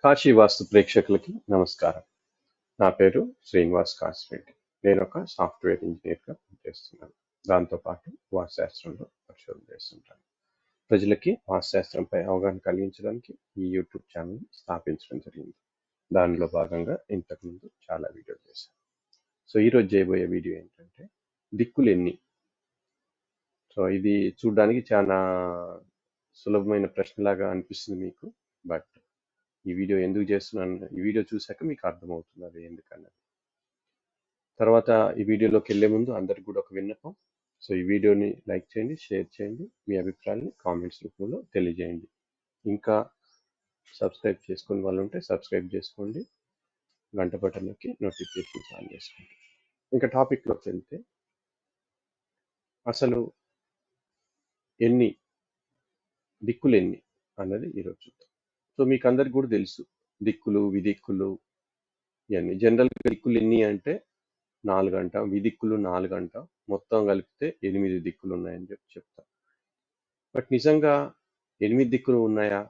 కాశీ వాస్తు ప్రేక్షకులకి నమస్కారం. నా పేరు శ్రీనివాస్ కాసిరెడ్డి. నేను ఒక సాఫ్ట్వేర్ ఇంజనీర్గా పనిచేస్తున్నాను. దాంతోపాటు వాస్తుశాస్త్రంలో పరిశోధన చేస్తుంటాను. ప్రజలకి వాస్తుశాస్త్రంపై అవగాహన కలిగించడానికి ఈ యూట్యూబ్ ఛానల్ స్థాపించడం జరిగింది. దానిలో భాగంగా ఇంతకుముందు చాలా వీడియోలు చేశాను. సో ఈరోజు చేయబోయే వీడియో ఏంటంటే దిక్కులు ఎన్ని. సో ఇది చూడడానికి చాలా సులభమైన ప్రశ్నలాగా అనిపిస్తుంది మీకు. బట్ ఈ వీడియో ఎందుకు చేస్తున్నాను, ఈ వీడియో చూశాక మీకు అర్థమవుతుంది అది ఎందుకన్నది. తర్వాత ఈ వీడియోలోకి వెళ్ళే ముందు అందరికి కూడా ఒక విన్నపం. సో ఈ వీడియోని లైక్ చేయండి, షేర్ చేయండి, మీ అభిప్రాయాన్ని కామెంట్స్ రూపంలో తెలియజేయండి. ఇంకా సబ్స్క్రైబ్ చేసుకుని వాళ్ళు ఉంటే సబ్స్క్రైబ్ చేసుకోండి, గంట బటన్లోకి నోటిఫికేషన్స్ ఆన్ చేసుకోండి. ఇంకా టాపిక్లోకి వెళ్తే అసలు దిక్కులు ఎన్ని అన్నది ఈరోజు చూద్దాం. సో మీకు అందరికి కూడా తెలుసు దిక్కులు విదిక్కులు ఇవన్నీ. జనరల్గా దిక్కులు ఎన్ని అంటే 4 అంటాం, విదిక్కులు 4 అంటాం, మొత్తం కలిపితే 8 దిక్కులు ఉన్నాయని చెప్తాం. బట్ నిజంగా 8 దిక్కులు ఉన్నాయా,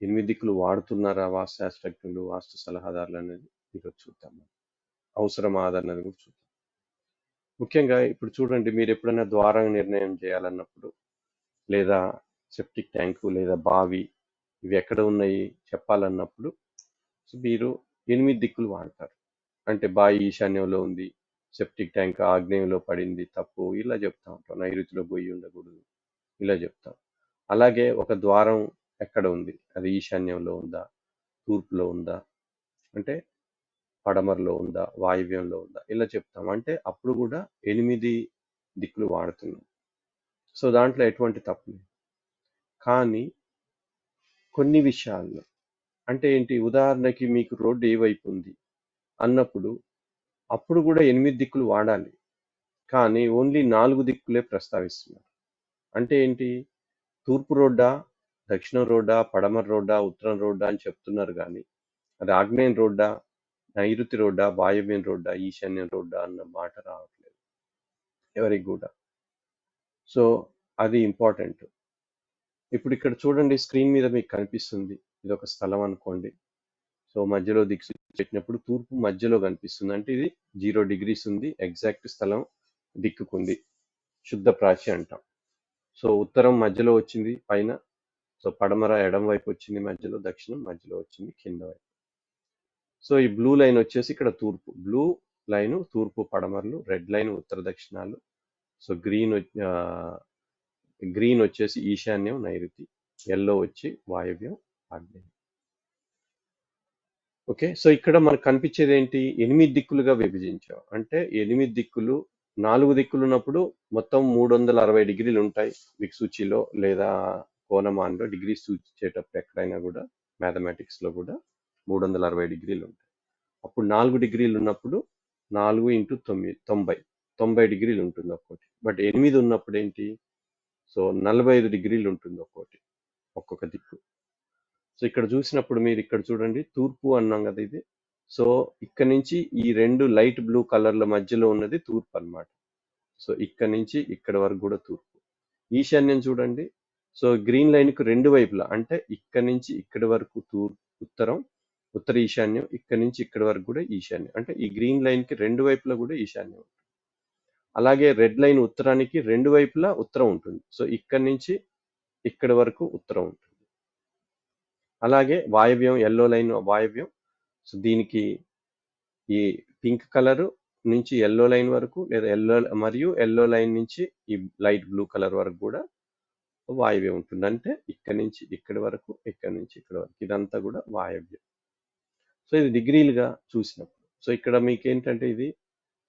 8 దిక్కులు వాడుతున్నారా వాస్తుశాస్త్రజ్ఞులు, వాస్తు సలహాదారులు అనేది ఈరోజు చూద్దాం. అవసరమా అన్నది కూడా చూద్దాం. ముఖ్యంగా ఇప్పుడు చూడండి, మీరు ఎప్పుడైనా ద్వారం నిర్ణయం చేయాలన్నప్పుడు, లేదా సెప్టిక్ ట్యాంకు లేదా బావి ఇవి ఎక్కడ ఉన్నాయి చెప్పాలన్నప్పుడు మీరు 8 దిక్కులు వాడతారు. అంటే బావి ఈశాన్యంలో ఉంది, సెప్టిక్ ట్యాంక్ ఆగ్నేయంలో పడింది, తప్పు, ఇలా చెప్తా ఉంటాం. నైరుతిలో పోయి ఉండకూడదు, ఇలా చెప్తాం. అలాగే ఒక ద్వారం ఎక్కడ ఉంది, అది ఈశాన్యంలో ఉందా, తూర్పులో ఉందా, అంటే పడమరలో ఉందా, వాయువ్యంలో ఉందా, ఇలా చెప్తాం. అంటే అప్పుడు కూడా 8 దిక్కులు వాడుతున్నాం. సో దాంట్లో ఎటువంటి తప్పు లేదు. కానీ కొన్ని విషయాల్లో అంటే ఏంటి, ఉదాహరణకి మీకు రోడ్డు ఏ వైపు ఉంది అన్నప్పుడు అప్పుడు కూడా 8 దిక్కులు వాడాలి. కానీ ఓన్లీ 4 దిక్కులే ప్రస్తావిస్తున్నారు. అంటే ఏంటి, తూర్పు రోడ్డా, దక్షిణం రోడ్డా, పడమర రోడ్డా, ఉత్తరం రోడ్డా అని చెప్తున్నారు. కానీ అది ఆగ్నేయం రోడ్డా, నైరుతి రోడ్డా, వాయువ్యం రోడ్డా, ఈశాన్యం రోడ్డా అన్న మాట రావట్లేదు ఎవరికి కూడా. సో అది ఇంపార్టెంట్. ఇప్పుడు ఇక్కడ చూడండి, స్క్రీన్ మీద మీకు కనిపిస్తుంది, ఇది ఒక స్థలం అనుకోండి. సో మధ్యలో దిక్కు పెట్టినప్పుడు తూర్పు మధ్యలో కనిపిస్తుంది, అంటే ఇది 0 degrees ఉంది, ఎగ్జాక్ట్ స్థలం దిక్కుకుంది, శుద్ధ ప్రాచి అంటాం. సో ఉత్తరం మధ్యలో వచ్చింది పైన, సో పడమర ఎడం వైపు వచ్చింది మధ్యలో, దక్షిణం మధ్యలో వచ్చింది కింద వైపు. సో ఈ బ్లూ లైన్ వచ్చేసి ఇక్కడ తూర్పు, బ్లూ లైన్ తూర్పు పడమరలు, రెడ్ లైన్ ఉత్తర దక్షిణాలు. సో గ్రీన్ వచ్చేసి ఈశాన్యం నైరుతి, ఎల్లో వచ్చి వాయువ్యం ఆగ్నేయం. ఓకే, సో ఇక్కడ మనకు కనిపించేది ఏంటి, 8 దిక్కులుగా విభజించాం. అంటే 8 దిక్కులు, 4 దిక్కులు ఉన్నప్పుడు మొత్తం 360 డిగ్రీలు ఉంటాయి దిక్సూచిలో లేదా కోణమానంలో. డిగ్రీ సూచించేటప్పుడు ఎక్కడైనా కూడా మ్యాథమెటిక్స్ లో కూడా 360 డిగ్రీలు ఉంటాయి. అప్పుడు 4 డిగ్రీలు ఉన్నప్పుడు 4 ఇంటూ 9 90 డిగ్రీలు ఉంటుంది ఒక్కొక్కటి. బట్ 8 ఉన్నప్పుడు ఏంటి, సో 45 డిగ్రీలు ఉంటుంది ఒక్కొక్క దిక్కు. సో ఇక్కడ చూసినప్పుడు మీరు ఇక్కడ చూడండి, తూర్పు అన్నాం కదా ఇది. సో ఇక్కడ నుంచి ఈ 2 లైట్ బ్లూ కలర్ల మధ్యలో ఉన్నది తూర్పు అన్నమాట. సో ఇక్కడ నుంచి ఇక్కడ వరకు కూడా తూర్పు. ఈశాన్యం చూడండి, సో గ్రీన్ లైన్ కు 2 వైపులా, అంటే ఇక్కడ నుంచి ఇక్కడ వరకు ఉత్తరం, ఉత్తర ఈశాన్యం, ఇక్కడ నుంచి ఇక్కడ వరకు కూడా ఈశాన్యం. అంటే ఈ గ్రీన్ లైన్ కి 2 వైపులా కూడా ఈశాన్యం ఉంటుంది. అలాగే రెడ్ లైన్ ఉత్తరానికి 2 వైపులా ఉత్తరం ఉంటుంది. సో ఇక్కడ నుంచి ఇక్కడ వరకు ఉత్తరం ఉంటుంది. అలాగే వాయవ్యం, ఎల్లో లైన్ వాయవ్యం. సో దీనికి ఈ పింక్ కలర్ నుంచి ఎల్లో లైన్ వరకు, లేదా ఎల్లో లైన్ నుంచి ఈ లైట్ బ్లూ కలర్ వరకు కూడా వాయవ్యం ఉంటుంది. అంటే ఇక్కడ నుంచి ఇక్కడి వరకు, ఇక్కడ నుంచి ఇక్కడ వరకు, ఇదంతా కూడా వాయవ్యం. సో ఇది డిగ్రీలుగా చూసినప్పుడు. సో ఇక్కడ మీకు ఏంటంటే, ఇది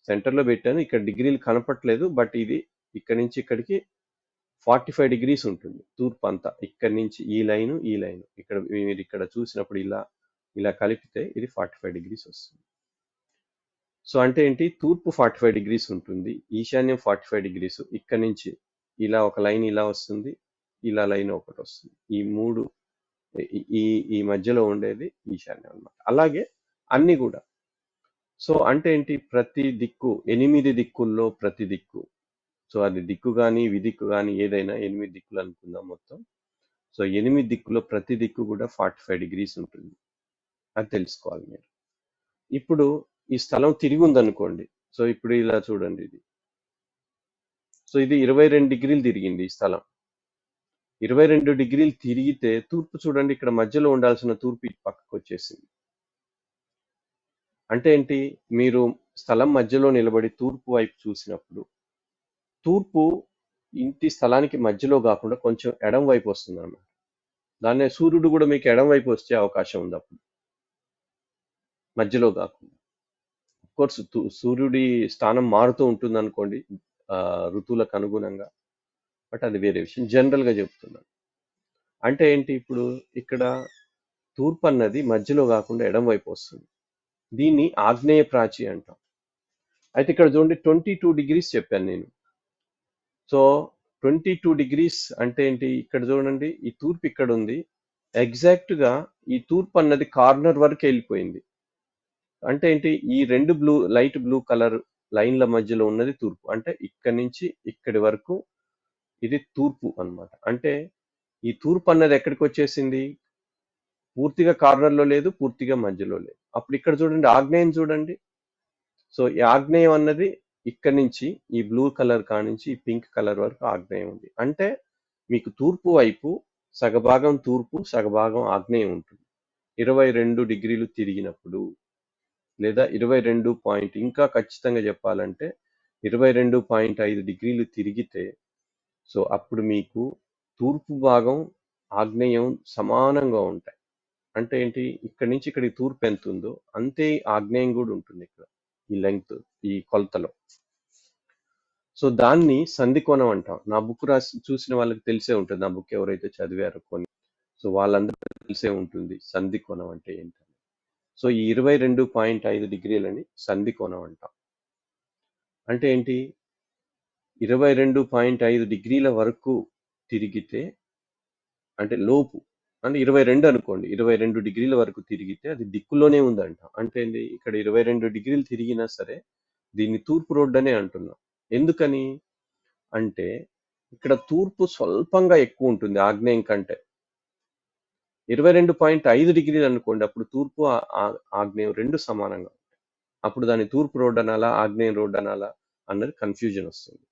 సెంటర్లో పెట్టాను, ఇక్కడ డిగ్రీలు కనపట్లేదు, బట్ ఇది ఇక్కడ నుంచి ఇక్కడికి 45 డిగ్రీస్ ఉంటుంది తూర్పు అంతా. ఇక్కడ నుంచి ఈ లైన్ ఇక్కడ మీరు ఇక్కడ చూసినప్పుడు ఇలా కలిపితే ఇది 45 డిగ్రీస్ వస్తుంది. సో అంటే ఏంటి, తూర్పు 45 డిగ్రీస్ ఉంటుంది, ఈశాన్యం 45 డిగ్రీస్, ఇక్కడ నుంచి ఇలా ఒక లైన్ ఇలా వస్తుంది, ఇలా లైన్ ఒకటి వస్తుంది. ఈ 3 ఈ మధ్యలో ఉండేది ఈశాన్యం అన్నమాట. అలాగే అన్ని కూడా. సో అంటే ఏంటి, ప్రతి దిక్కు 8 దిక్కుల్లో ప్రతి దిక్కు, సో అది దిక్కు కానీ విదిక్కు కానీ ఏదైనా 8 దిక్కులు అనుకుందాం మొత్తం. సో 8 దిక్కులో ప్రతి దిక్కు కూడా 45 డిగ్రీస్ ఉంటుంది. అది తెలుసుకోవాలి మీరు. ఇప్పుడు ఈ స్థలం తిరిగి ఉందనుకోండి. సో ఇప్పుడు ఇలా చూడండి ఇది. సో ఇది 22 డిగ్రీలు తిరిగింది ఈ స్థలం. 22 డిగ్రీలు తిరిగితే తూర్పు చూడండి, ఇక్కడ మధ్యలో ఉండాల్సిన తూర్పు ఇటు పక్కకు వచ్చేసింది. అంటే ఏంటి, మీరు స్థలం మధ్యలో నిలబడి తూర్పు వైపు చూసినప్పుడు తూర్పు ఇంటి స్థలానికి మధ్యలో కాకుండా కొంచెం ఎడం వైపు వస్తుంది అన్నమాట. దాన్నే సూర్యుడు కూడా మీకు ఎడం వైపు వచ్చే అవకాశం ఉంది అప్పుడు, మధ్యలో కాకుండా. కోర్స్ సూర్యుడి స్థానం మారుతూ ఉంటుంది అనుకోండి ఋతువులకు అనుగుణంగా, బట్ అది వేరే విషయం. జనరల్ గా చెప్తున్నాను. అంటే ఏంటి, ఇప్పుడు ఇక్కడ తూర్పు అన్నది మధ్యలో కాకుండా ఎడం వైపు వస్తుంది. దీన్ని ఆగ్నేయ ప్రాచి అంటాం. అయితే ఇక్కడ చూడండి 22 డిగ్రీస్ చెప్పాను నేను. సో 22 డిగ్రీస్ అంటే ఏంటి, ఇక్కడ చూడండి ఈ తూర్పు ఇక్కడ ఉంది. ఎగ్జాక్ట్ గా ఈ తూర్పు అన్నది కార్నర్ వరకు వెళ్ళిపోయింది. అంటే ఏంటి, ఈ రెండు లైట్ బ్లూ కలర్ లైన్ల మధ్యలో ఉన్నది తూర్పు. అంటే ఇక్కడి నుంచి ఇక్కడి వరకు ఇది తూర్పు అన్నమాట. అంటే ఈ తూర్పు అన్నది ఎక్కడికి వచ్చేసింది, పూర్తిగా కార్నర్ లో లేదు, పూర్తిగా మధ్యలో లేదు. అప్పుడు ఇక్కడ చూడండి ఆగ్నేయం చూడండి. సో ఈ ఆగ్నేయం అన్నది ఇక్కడి నుంచి ఈ బ్లూ కలర్ కానించి ఈ పింక్ కలర్ వరకు ఆగ్నేయం ఉంది. అంటే మీకు తూర్పు వైపు సగభాగం తూర్పు, సగభాగం ఆగ్నేయం ఉంటుంది 22 డిగ్రీలు తిరిగినప్పుడు. లేదా 22 పాయింట్, ఇంకా ఖచ్చితంగా చెప్పాలంటే 22.5 డిగ్రీలు తిరిగితే, సో అప్పుడు మీకు తూర్పు భాగం ఆగ్నేయం సమానంగా ఉంటాయి. అంటే ఏంటి, ఇక్కడి నుంచి ఇక్కడికి తూర్పు ఎంత ఉందో అంతే ఆగ్నేయం కూడా ఉంటుంది ఇక్కడ, ఈ లెంగ్త్, ఈ కొలతలో. సో దాన్ని సంధికోణం అంటాం. నా బుక్ రాసి చూసిన వాళ్ళకి తెలిసే ఉంటుంది, నా బుక్ ఎవరైతే చదివారో కొన్ని, సో వాళ్ళందరికీ తెలిసే ఉంటుంది సంధికోణం అంటే ఏంటని. సో ఈ 22.5 డిగ్రీలని సంధికోణం అంటాం. అంటే ఏంటి, 22.5 డిగ్రీల వరకు తిరిగితే, అంటే లోపు, అంటే 22 అనుకోండి, 22 డిగ్రీల వరకు తిరిగితే అది దిక్కులోనే ఉందంట. అంటే ఏంటి, ఇక్కడ 22 డిగ్రీలు తిరిగినా సరే దీన్ని తూర్పు రోడ్డు అనే అంటున్నాం. ఎందుకని అంటే ఇక్కడ తూర్పు స్వల్పంగా ఎక్కువ ఉంటుంది ఆగ్నేయం కంటే. 22.5 డిగ్రీలు అనుకోండి, అప్పుడు తూర్పు ఆగ్నేయం రెండు సమానంగా ఉంటాయి. అప్పుడు దాన్ని తూర్పు రోడ్డు అనాలా, ఆగ్నేయం రోడ్డు అనాలా అన్నది కన్ఫ్యూజన్ వస్తుంది.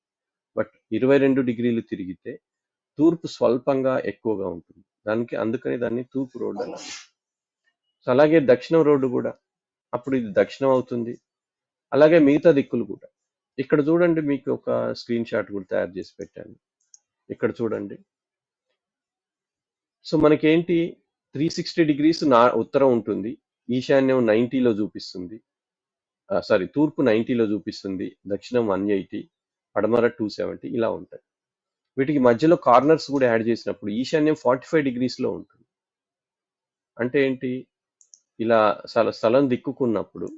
బట్ 22 డిగ్రీలు తిరిగితే తూర్పు స్వల్పంగా ఎక్కువగా ఉంటుంది, అందుకని దాన్ని తూర్పు రోడ్డు అనాలి. సో అలాగే దక్షిణం రోడ్డు కూడా, అప్పుడు ఇది దక్షిణం అవుతుంది. అలాగే మిగతా దిక్కులు కూడా. ఇక్కడ చూడండి, మీకు ఒక స్క్రీన్ షాట్ కూడా తయారు చేసి పెట్టాను. ఇక్కడ చూడండి. సో మనకేంటి 360 డిగ్రీస్ ఉత్తరం ఉంటుంది, ఈశాన్యం 90లో చూపిస్తుంది, సారీ తూర్పు 90లో చూపిస్తుంది, దక్షిణం 180, పడమర 270, ఇలా ఉంటాయి. వీటికి మధ్యలో కార్నర్స్ కూడా యాడ్ చేసినప్పుడు ఈశాన్యం 45 డిగ్రీస్లో ఉంటుంది. అంటే ఏంటి, ఇలా స్థలం దిక్కుకున్నప్పుడు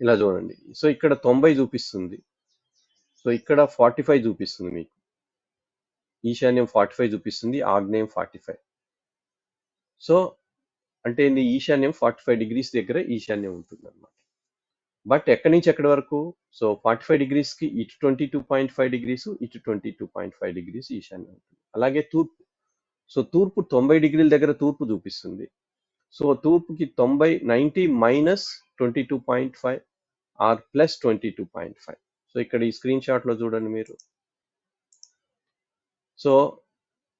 ఇలా చూడండి. సో ఇక్కడ 90 చూపిస్తుంది, సో ఇక్కడ 45 చూపిస్తుంది, మీకు ఈశాన్యం 45 చూపిస్తుంది, ఆగ్నేయం 45. సో అంటే ఏంది, ఈశాన్యం 45 డిగ్రీస్ దగ్గర ఈశాన్యం ఉంటుంది అనమాట. బట్ ఎక్కడి నుంచి ఎక్కడి వరకు, సో 45 డిగ్రీస్కి ఇటు 22.5 డిగ్రీస్, ఇటు 22.5 డిగ్రీస్ ఈశాన్యం ఉంటుంది. అలాగే తూర్పు, సో తూర్పు 90 డిగ్రీల దగ్గర తూర్పు చూపిస్తుంది. సో తూర్పుకి 90 మైనస్ 22.5 ఆర్ ప్లస్ 22.5. సో ఇక్కడ ఈ స్క్రీన్ షాట్ లో చూడండి మీరు. సో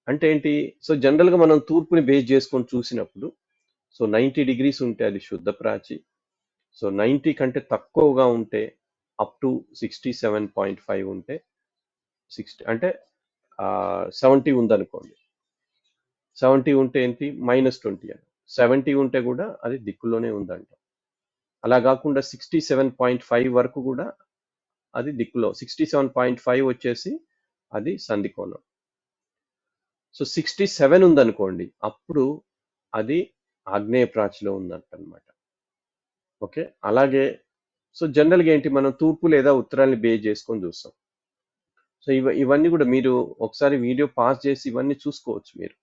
అంటే ఏంటి, సో జనరల్ గా మనం తూర్పుని బేస్ చేసుకొని చూసినప్పుడు, సో 90 డిగ్రీస్ ఉంటే అది శుద్ధ ప్రాచి. సో 90 కంటే తక్కువగా ఉంటే అప్ టు 67.5 ఉంటే 60, అంటే 70 ఉందనుకోండి, 70 ఉంటే ఏంటి -20 అని, 70 ఉంటే కూడా అది దిక్కులోనే ఉందంట. అలా కాకుండా 67.5 వరకు కూడా అది దిక్కులో, 67.5 వచ్చేసి అది సంధికోణం. సో 67 ఉందనుకోండి, అప్పుడు అది ఆగ్నేయ ప్రాచిలో ఉందంట అనమాట. ఓకే, అలాగే సో జనరల్గా ఏంటి, మనం తూర్పు లేదా ఉత్తరాన్ని బేస్ చేసుకొని చూస్తాం. సో ఇవన్నీ కూడా మీరు ఒకసారి వీడియో పాస్ చేసి ఇవన్నీ చూసుకోవచ్చు మీరు.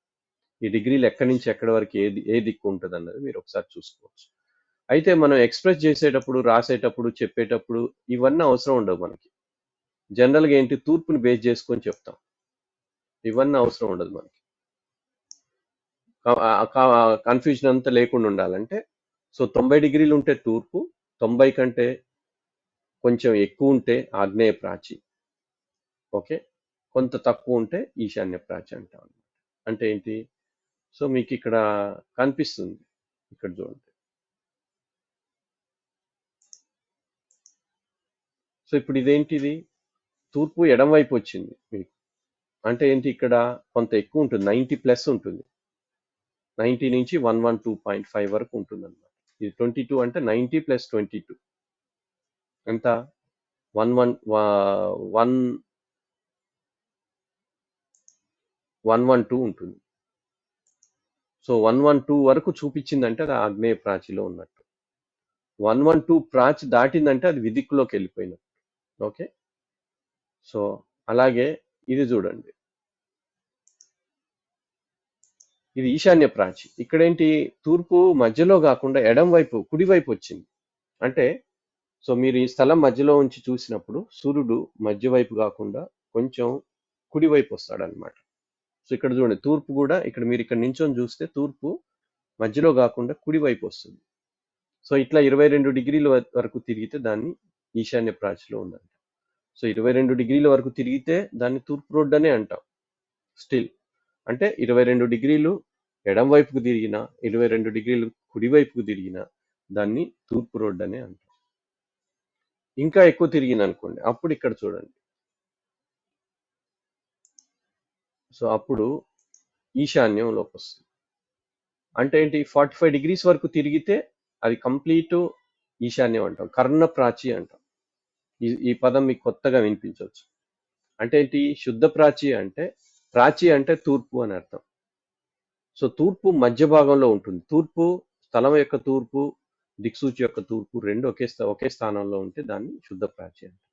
ఈ డిగ్రీలు ఎక్కడి నుంచి ఎక్కడి వరకు ఏ దిక్కు ఉంటుంది అన్నది మీరు ఒకసారి చూసుకోవచ్చు. అయితే మనం ఎక్స్ప్రెస్ చేసేటప్పుడు, రాసేటప్పుడు, చెప్పేటప్పుడు ఇవన్నీ అవసరం ఉండవు మనకి. జనరల్గా ఏంటి, తూర్పుని బేస్ చేసుకొని చెప్తాం, ఇవన్నీ అవసరం ఉండదు మనకి. కన్ఫ్యూజన్ అంతా లేకుండా ఉండాలంటే సో 90 డిగ్రీలు ఉంటే తూర్పు, 90 కంటే కొంచెం ఎక్కువ ఉంటే ఆగ్నేయ ప్రాచి, ఓకే, కొంత తక్కువ ఉంటే ఈశాన్య ప్రాచి అంటాం అన్నమాట. అంటే ఏంటి? సో మీకు ఇక్కడ కనిపిస్తుంది, ఇక్కడ చూడండి. సో ఇప్పుడు ఇదేంటిది? తూర్పు ఎడం వైపు వచ్చింది మీకు. అంటే ఏంటి? ఇక్కడ కొంత ఎక్కువ ఉంటుంది, 90 ప్లస్ ఉంటుంది, 90 నుంచి 112.5 వరకు ఉంటుంది అనమాట. ఇది 22 అంటే 90 ప్లస్ 22 ఎంత? 112 ఉంటుంది. సో 112 వరకు చూపించిందంటే అది ఆగ్నేయ ప్రాచిలో ఉన్నట్టు. 112 ప్రాచి దాటిందంటే అది విదిక్కులోకి వెళ్ళిపోయినట్టు. ఓకే, సో అలాగే ఇది చూడండి, ఇది ఈశాన్య ప్రాచి. ఇక్కడేంటి? తూర్పు మధ్యలో కాకుండా ఎడం వైపు, కుడివైపు వచ్చింది. అంటే సో మీరు ఈ స్థలం మధ్యలో ఉంచి చూసినప్పుడు సూర్యుడు మధ్య వైపు కాకుండా కొంచెం కుడివైపు వస్తాడనమాట. సో ఇక్కడ చూడండి, తూర్పు కూడా ఇక్కడ మీరు ఇక్కడ నించొని చూస్తే తూర్పు మధ్యలో కాకుండా కుడివైపు వస్తుంది. సో ఇట్లా 22 డిగ్రీల వరకు తిరిగితే దాన్ని ఈశాన్య ప్రాచిలో ఉందంట. సో 22 డిగ్రీల వరకు తిరిగితే దాన్ని తూర్పు రోడ్డు అనే అంటాం స్టిల్. అంటే 22 డిగ్రీలు ఎడం వైపుకు తిరిగినా, 22 డిగ్రీలు కుడివైపుకు తిరిగినా దాన్ని తూర్పు రోడ్డు అనే అంటాం. ఇంకా ఎక్కువ తిరిగింది అనుకోండి, అప్పుడు ఇక్కడ చూడండి, సో అప్పుడు ఈశాన్యంలోకి వస్తుంది. అంటే ఏంటి? 45 డిగ్రీస్ వరకు తిరిగితే అది కంప్లీట్ ఈశాన్యం అంటాం, కర్ణ ప్రాచి అంటాం. ఈ పదం మీకు కొత్తగా వినిపించవచ్చు. అంటే ఏంటి? శుద్ధ ప్రాచి అంటే, ప్రాచి అంటే తూర్పు అని అర్థం. సో తూర్పు మధ్య భాగంలో ఉంటుంది. తూర్పు స్థలం యొక్క తూర్పు, దిక్సూచి యొక్క తూర్పు రెండు ఒకే స్థానంలో ఉంటే దాన్ని శుద్ధ ప్రాచి అంటాం.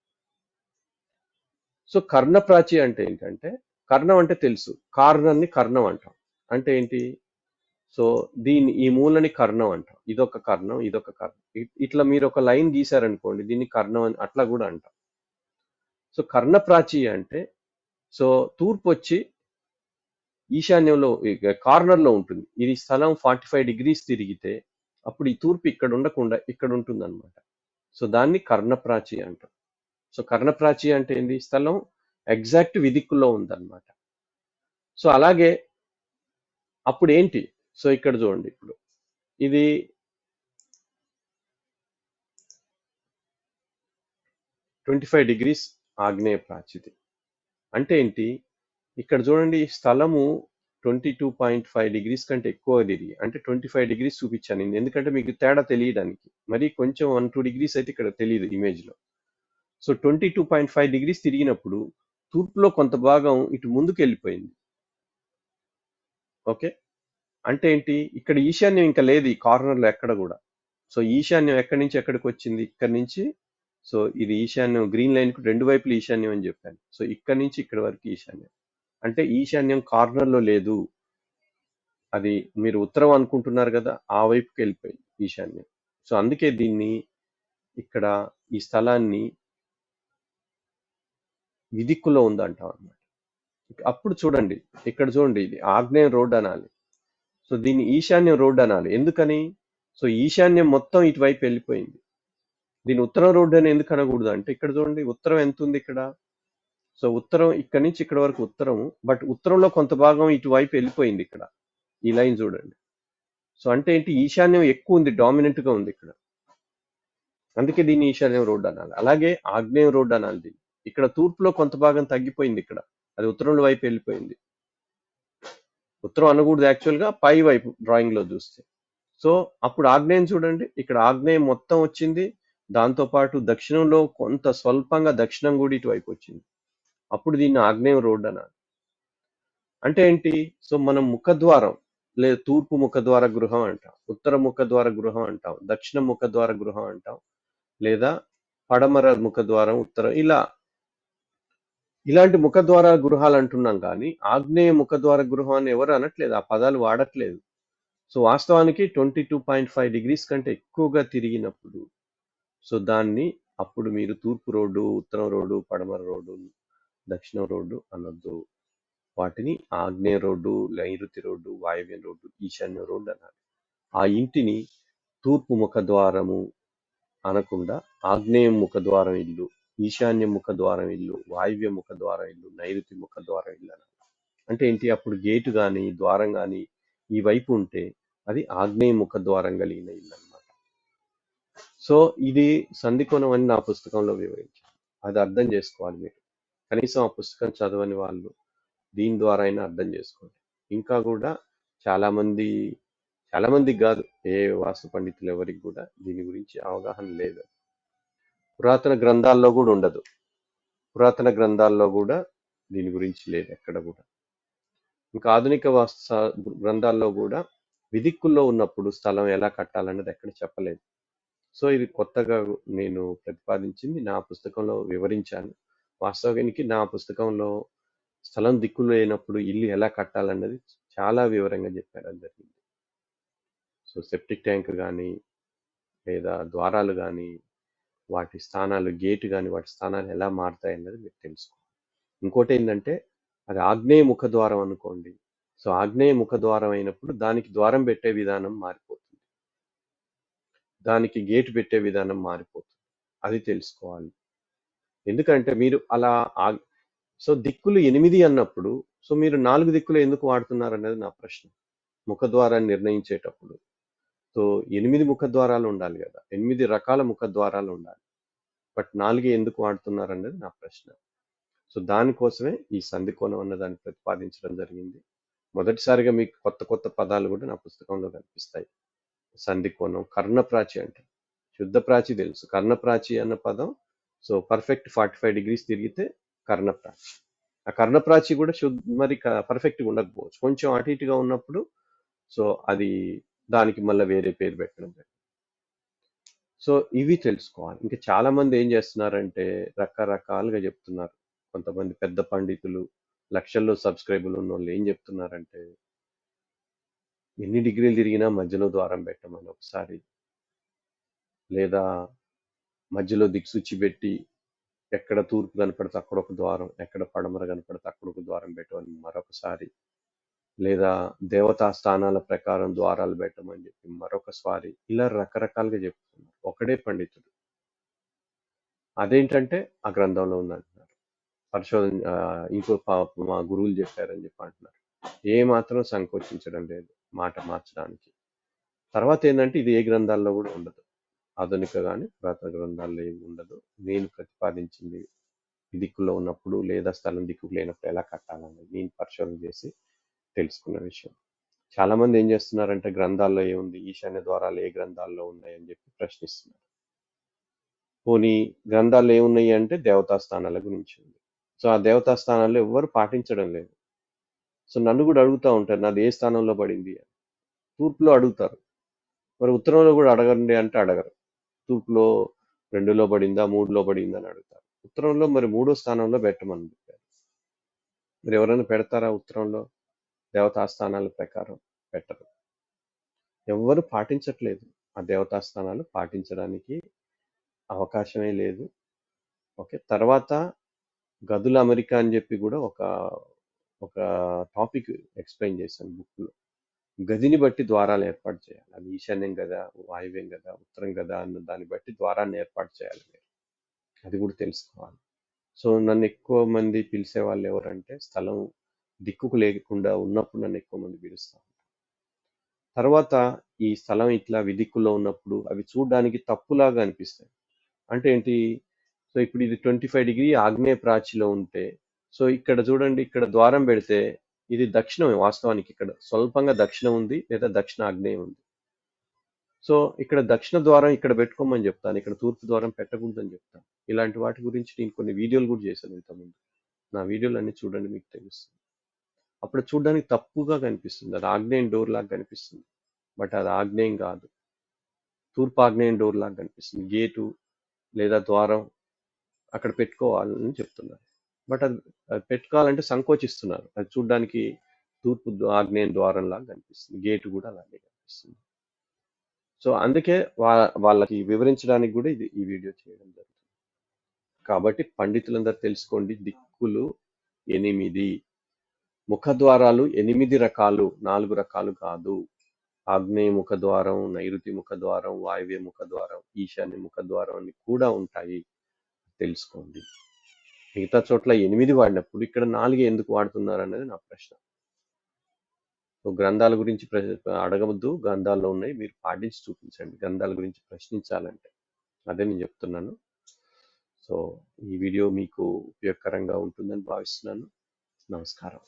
సో కర్ణ ప్రాచి అంటే ఏంటంటే, కర్ణం అంటే తెలుసు, కార్ణాన్ని కర్ణం అంటాం. అంటే ఏంటి? సో ఈ మూలని కర్ణం అంటాం. ఇదొక కర్ణం, ఇదొక కర్ణం. ఇట్లా మీరు ఒక లైన్ గీశారనుకోండి, దీన్ని కర్ణం అని అట్లా కూడా అంటాం. సో కర్ణ ప్రాచి అంటే, సో తూర్పు వచ్చి ఈశాన్యంలో కార్నర్ లో ఉంటుంది. ఇది స్థలం 45 డిగ్రీస్ తిరిగితే అప్పుడు ఈ తూర్పు ఇక్కడ ఉండకుండా ఇక్కడ ఉంటుంది అనమాట. సో దాన్ని కర్ణప్రాచి అంటాం. సో కర్ణప్రాచి అంటే ఏంది? స్థలం ఎగ్జాక్ట్ విదిక్కులో ఉందన్నమాట. సో అలాగే అప్పుడు ఏంటి? సో ఇక్కడ చూడండి, ఇప్పుడు ఇది 25 డిగ్రీస్ ఆగ్నేయ ప్రాచిది. అంటే ఏంటి? ఇక్కడ చూడండి, స్థలము 22.5 డిగ్రీస్ కంటే ఎక్కువ తిరిగి, అంటే 25 డిగ్రీస్ చూపించాను నేను, ఎందుకంటే మీకు తేడా తెలియడానికి. మరి కొంచెం 1-2 డిగ్రీస్ అయితే ఇక్కడ తెలియదు ఇమేజ్ లో. సో 22.5 డిగ్రీస్ తిరిగినప్పుడు తూర్పులో కొంత భాగం ఇటు ముందుకు వెళ్ళిపోయింది. ఓకే, అంటే ఏంటి? ఇక్కడ ఈశాన్యం ఇంకా లేదు ఈ కార్నర్ లో ఎక్కడ కూడా. సో ఈశాన్యం ఎక్కడి నుంచి ఎక్కడికి వచ్చింది? ఇక్కడ నుంచి. సో ఇది ఈశాన్యం, గ్రీన్ లైన్ కు రెండు వైపులు ఈశాన్యం అని చెప్పాను. సో ఇక్కడ నుంచి ఇక్కడ వరకు ఈశాన్యం. అంటే ఈశాన్యం కార్నర్ లో లేదు, అది మీరు ఉత్తరం అనుకుంటున్నారు కదా, ఆ వైపుకి వెళ్ళిపోయింది ఈశాన్యం. సో అందుకే దీన్ని ఇక్కడ ఈ స్థలాన్ని విదిక్కులో ఉందంటాం అన్నమాట. అప్పుడు చూడండి, ఇక్కడ చూడండి, ఇది ఆగ్నేయం రోడ్ అనాలి. సో దీన్ని ఈశాన్యం రోడ్ అనాలి. ఎందుకని? సో ఈశాన్యం మొత్తం ఇటువైపు వెళ్ళిపోయింది. దీని ఉత్తరం రోడ్డు అని ఎందుకు అనకూడదు అంటే, ఇక్కడ చూడండి ఉత్తరం ఎంత ఉంది ఇక్కడ. సో ఉత్తరం ఇక్కడ నుంచి ఇక్కడ వరకు ఉత్తరం, బట్ ఉత్తరంలో కొంత భాగం ఇటువైపు వెళ్ళిపోయింది ఇక్కడ. ఈ లైన్ చూడండి. సో అంటే ఏంటి? ఈశాన్యం ఎక్కువ ఉంది, డామినెంట్ గా ఉంది ఇక్కడ. అందుకే దీన్ని ఈశాన్యం రోడ్డు అనాలి. అలాగే ఆగ్నేయం రోడ్డు అనాలి దీన్ని. ఇక్కడ తూర్పులో కొంత భాగం తగ్గిపోయింది ఇక్కడ, అది ఉత్తరంలో వైపు వెళ్ళిపోయింది. ఉత్తరం అనకూడదు యాక్చువల్ గా, పై వైపు డ్రాయింగ్ లో చూస్తే. సో అప్పుడు ఆగ్నేయం చూడండి, ఇక్కడ ఆగ్నేయం మొత్తం వచ్చింది, దాంతో పాటు దక్షిణంలో కొంత స్వల్పంగా దక్షిణం కూడా ఇటువైపు వచ్చింది. అప్పుడు దీన్ని ఆగ్నేయం రోడ్డు అనాలి. అంటే ఏంటి? సో మనం ముఖద్వారం, లేదా తూర్పు ముఖద్వార గృహం అంటాం, ఉత్తర ముఖద్వార గృహం అంటాం, దక్షిణ ముఖద్వార గృహం అంటాం, లేదా పడమర ముఖద్వారం, ఉత్తరం, ఇలాంటి ముఖద్వార గృహాలు అంటున్నాం. కానీ ఆగ్నేయ ముఖద్వార గృహం అని ఎవరు అనట్లేదు, ఆ పదాలు వాడట్లేదు. సో వాస్తవానికి 22.5 డిగ్రీస్ కంటే ఎక్కువగా తిరిగినప్పుడు సో దాన్ని అప్పుడు మీరు తూర్పు రోడ్డు, ఉత్తరం రోడ్డు, పడమర రోడ్డు, దక్షిణ రోడ్డు అనొద్దు. వాటిని ఆగ్నేయ రోడ్డు, నైరుతి రోడ్డు, వాయవ్య రోడ్డు, ఈశాన్య రోడ్డు అనాలి. ఆ ఇంటిని తూర్పు ముఖద్వారము అనకుండా ఆగ్నేయం ముఖద్వారం ఇల్లు, ఈశాన్య ముఖద్వారం ఇల్లు, వాయవ్య ముఖద్వారం ఇల్లు, నైరుతి ముఖద్వారం ఇల్లు అనాలి. అంటే ఏంటి, అప్పుడు గేటు కానీ ద్వారం కానీ ఈ వైపు ఉంటే అది ఆగ్నేయ ముఖద్వారం కలిగిన ఇల్లు అన్నమాట. సో ఇది సంధికోణం అని నా పుస్తకంలో వివరించాను. అది అర్థం చేసుకోవాలి మీరు. కనీసం ఆ పుస్తకం చదవని వాళ్ళు దీని ద్వారా అయినా అర్థం చేసుకోండి. ఇంకా కూడా చాలా మందికి కాదు, ఏ వాస్తు పండితులు ఎవరికి కూడా దీని గురించి అవగాహన లేదు. పురాతన గ్రంథాల్లో కూడా ఉండదు. పురాతన గ్రంథాల్లో కూడా దీని గురించి లేదు ఎక్కడ కూడా. ఇంకా ఆధునిక వాస్తు గ్రంథాల్లో కూడా విదిక్కుల్లో ఉన్నప్పుడు స్థలం ఎలా కట్టాలన్నది ఎక్కడ చెప్పలేదు. సో ఇది కొత్తగా నేను ప్రతిపాదించింది, నా పుస్తకంలో వివరించాను. వాస్తవానికి నా పుస్తకంలో స్థలం దిక్కులు లేనప్పుడు ఇల్లు ఎలా కట్టాలన్నది చాలా వివరంగా చెప్పడం జరిగింది. సో సెప్టిక్ ట్యాంక్ కానీ లేదా ద్వారాలు కానీ వాటి స్థానాలు, గేటు కానీ వాటి స్థానాలు ఎలా మారుతాయి అన్నది మీరు తెలుసుకోవాలి. ఇంకోటి ఏంటంటే అది ఆగ్నేయ ముఖద్వారం అనుకోండి. సో ఆగ్నేయ ముఖద్వారం అయినప్పుడు దానికి ద్వారం పెట్టే విధానం మారిపోతుంది, దానికి గేటు పెట్టే విధానం మారిపోతుంది. అది తెలుసుకోవాలి. ఎందుకంటే మీరు అలా సో దిక్కులు 8 అన్నప్పుడు సో మీరు 4 దిక్కులు ఎందుకు వాడుతున్నారు అనేది నా ప్రశ్న. ముఖద్వారాన్ని నిర్ణయించేటప్పుడు సో 8 ముఖద్వారాలు ఉండాలి కదా, 8 రకాల ముఖద్వారాలు ఉండాలి. బట్ 4 ఎందుకు వాడుతున్నారు అనేది నా ప్రశ్న. సో దానికోసమే ఈ సంధికోణం అన్న దాన్ని ప్రతిపాదించడం జరిగింది. మొదటిసారిగా మీకు కొత్త పదాలు కూడా నా పుస్తకంలో కనిపిస్తాయి. సంధికోణం, కర్ణప్రాచి అంటారు. శుద్ధ ప్రాచి తెలుసు, కర్ణప్రాచి అన్న పదం సో పర్ఫెక్ట్ 45 డిగ్రీస్ తిరిగితే కర్ణప్రాచి. ఆ కర్ణప్రాచి కూడా మరి పర్ఫెక్ట్గా ఉండకపోవచ్చు, కొంచెం అటు ఇటుగా ఉన్నప్పుడు సో అది దానికి మళ్ళీ వేరే పేరు పెట్టడం జరిగింది. సో ఇవి తెలుసుకోవాలి. ఇంకా చాలా మంది ఏం చేస్తున్నారంటే రకరకాలుగా చెప్తున్నారు. కొంతమంది పెద్ద పండితులు, లక్షల్లో సబ్స్క్రైబర్లు ఉన్న వాళ్ళు ఏం చెప్తున్నారంటే ఎన్ని డిగ్రీలు తిరిగినా మధ్యలో ద్వారం పెట్టమని ఒకసారి, లేదా మధ్యలో దిక్సూచి పెట్టి ఎక్కడ తూర్పు కనపడితే అక్కడ ఒక ద్వారం, ఎక్కడ పడమర కనపడితే అక్కడ ఒక ద్వారం పెట్టమని మరొకసారి, లేదా దేవతా స్థానాల ప్రకారం ద్వారాలు పెట్టమని చెప్పి మరొకసారి, ఇలా రకరకాలుగా చెప్తున్నారు. ఒకడే పండితుడు అదేంటంటే ఆ గ్రంథంలో ఉందంటున్నారు, పరిశోధన ఇంకో మా గురువులు చెప్పారని చెప్పి అంటున్నారు. ఏ మాత్రం సంకోచించడం లేదు మాట మార్చడానికి. తర్వాత ఏంటంటే ఇది ఏ గ్రంథాల్లో కూడా ఉండదు, ఆధునిక కానీ పురాతన గ్రంథాల్లో ఏమి ఉండదు. నేను ప్రతిపాదించింది దిక్కులో ఉన్నప్పుడు లేదా స్థలం దిక్కు లేనప్పుడు ఎలా కట్టాలన్నది నేను పరిశోధన చేసి తెలుసుకున్న విషయం. చాలా మంది ఏం చేస్తున్నారంటే గ్రంథాల్లో ఏముంది, ఈశాన్య ద్వారాలు ఏ గ్రంథాల్లో ఉన్నాయని చెప్పి ప్రశ్నిస్తున్నారు. పోనీ గ్రంథాల్లో ఏమున్నాయి అంటే దేవతా స్థానాల గురించి ఉంది. సో ఆ దేవతా స్థానాల్లో ఎవ్వరు పాటించడం లేదు. సో నన్ను కూడా అడుగుతూ ఉంటారు నాది ఏ స్థానంలో పడింది అని. తూర్పులో అడుగుతారు, మరి ఉత్తరంలో కూడా అడగండి అంటే అడగరు. తూర్పులో 2లో పడిందా 3లో పడిందా అని అడుగుతారు. ఉత్తరంలో మరి 3వ స్థానంలో పెట్టమని చెప్పారు. మరి ఎవరైనా పెడతారా ఉత్తరంలో? దేవతా స్థానాల ప్రకారం పెట్టరు, ఎవ్వరు పాటించట్లేదు. ఆ దేవతా స్థానాలు పాటించడానికి అవకాశమే లేదు. ఓకే, తర్వాత గదుల అమెరికా అని చెప్పి కూడా ఒక టాపిక్ ఎక్స్ప్లెయిన్ చేశాను బుక్లో. గదిని బట్టి ద్వారాలు ఏర్పాటు చేయాలి. అది ఈశాన్యం కదా, వాయువ్యం కదా, ఉత్తరం కదా అన్న దాన్ని బట్టి ద్వారాన్ని ఏర్పాటు చేయాలి మీరు. అది కూడా తెలుసుకోవాలి. సో నన్ను ఎక్కువ మంది పిలిచే వాళ్ళు ఎవరంటే స్థలం దిక్కుకు లేకుండా ఉన్నప్పుడు నన్ను ఎక్కువ మంది పిలుస్తారు. తర్వాత ఈ స్థలం ఇట్లా విదిక్కులో ఉన్నప్పుడు అవి చూడడానికి తప్పులాగా అనిపిస్తాయి. అంటే ఏంటి, సో ఇప్పుడు ఇది 25 డిగ్రీ ఆగ్నేయ ప్రాచిలో ఉంటే సో ఇక్కడ చూడండి, ఇక్కడ ద్వారం పెడితే ఇది దక్షిణమే. వాస్తవానికి ఇక్కడ స్వల్పంగా దక్షిణం ఉంది లేదా దక్షిణ ఆగ్నేయం ఉంది. సో ఇక్కడ దక్షిణ ద్వారం ఇక్కడ పెట్టుకోమని చెప్తాను, ఇక్కడ తూర్పు ద్వారం పెట్టకూడదని చెప్తాను. ఇలాంటి వాటి గురించి నేను కొన్ని వీడియోలు కూడా చేశాను ఇంతకుముందు. నా వీడియోలు అన్ని చూడండి, మీకు తెలుస్తుంది. అప్పుడు చూడడానికి తప్పుగా కనిపిస్తుంది, అది ఆగ్నేయం డోర్ లాగా కనిపిస్తుంది. బట్ అది ఆగ్నేయం కాదు, తూర్పు ఆగ్నేయం డోర్ లాగా కనిపిస్తుంది. గేటు లేదా ద్వారం అక్కడ పెట్టుకోవాలని చెప్తున్నారు. బట్ అది పెట్టుకోవాలంటే సంకోచిస్తున్నారు. అది చూడడానికి తూర్పు ఆగ్నేయం ద్వారం లాగా కనిపిస్తుంది, గేటు కూడా అలాగే కనిపిస్తుంది. సో అందుకే వాళ్ళకి వివరించడానికి కూడా ఈ వీడియో చేయడం జరుగుతుంది. కాబట్టి పండితులందరూ తెలుసుకోండి, దిక్కులు 8. ముఖద్వారాలు 8 రకాలు, 4 రకాలు కాదు. ఆగ్నేయ ముఖద్వారం, నైరుతి ముఖద్వారం, వాయువ్య ముఖద్వారం, ఈశాన్య ముఖద్వారం అని కూడా ఉంటాయి, తెలుసుకోండి. మిగతా చోట్ల 8 వాడినప్పుడు ఇక్కడ 4 ఎందుకు వాడుతున్నారు అనేది నా ప్రశ్న. సో గ్రంథాల గురించి అడగవద్దు, గ్రంథాల్లో ఉన్నాయి, మీరు పాటించి చూపించండి గ్రంథాల గురించి ప్రశ్నించాలంటే. అదే నేను చెప్తున్నాను. సో ఈ వీడియో మీకు ఉపయోగకరంగా ఉంటుందని భావిస్తున్నాను. నమస్కారం.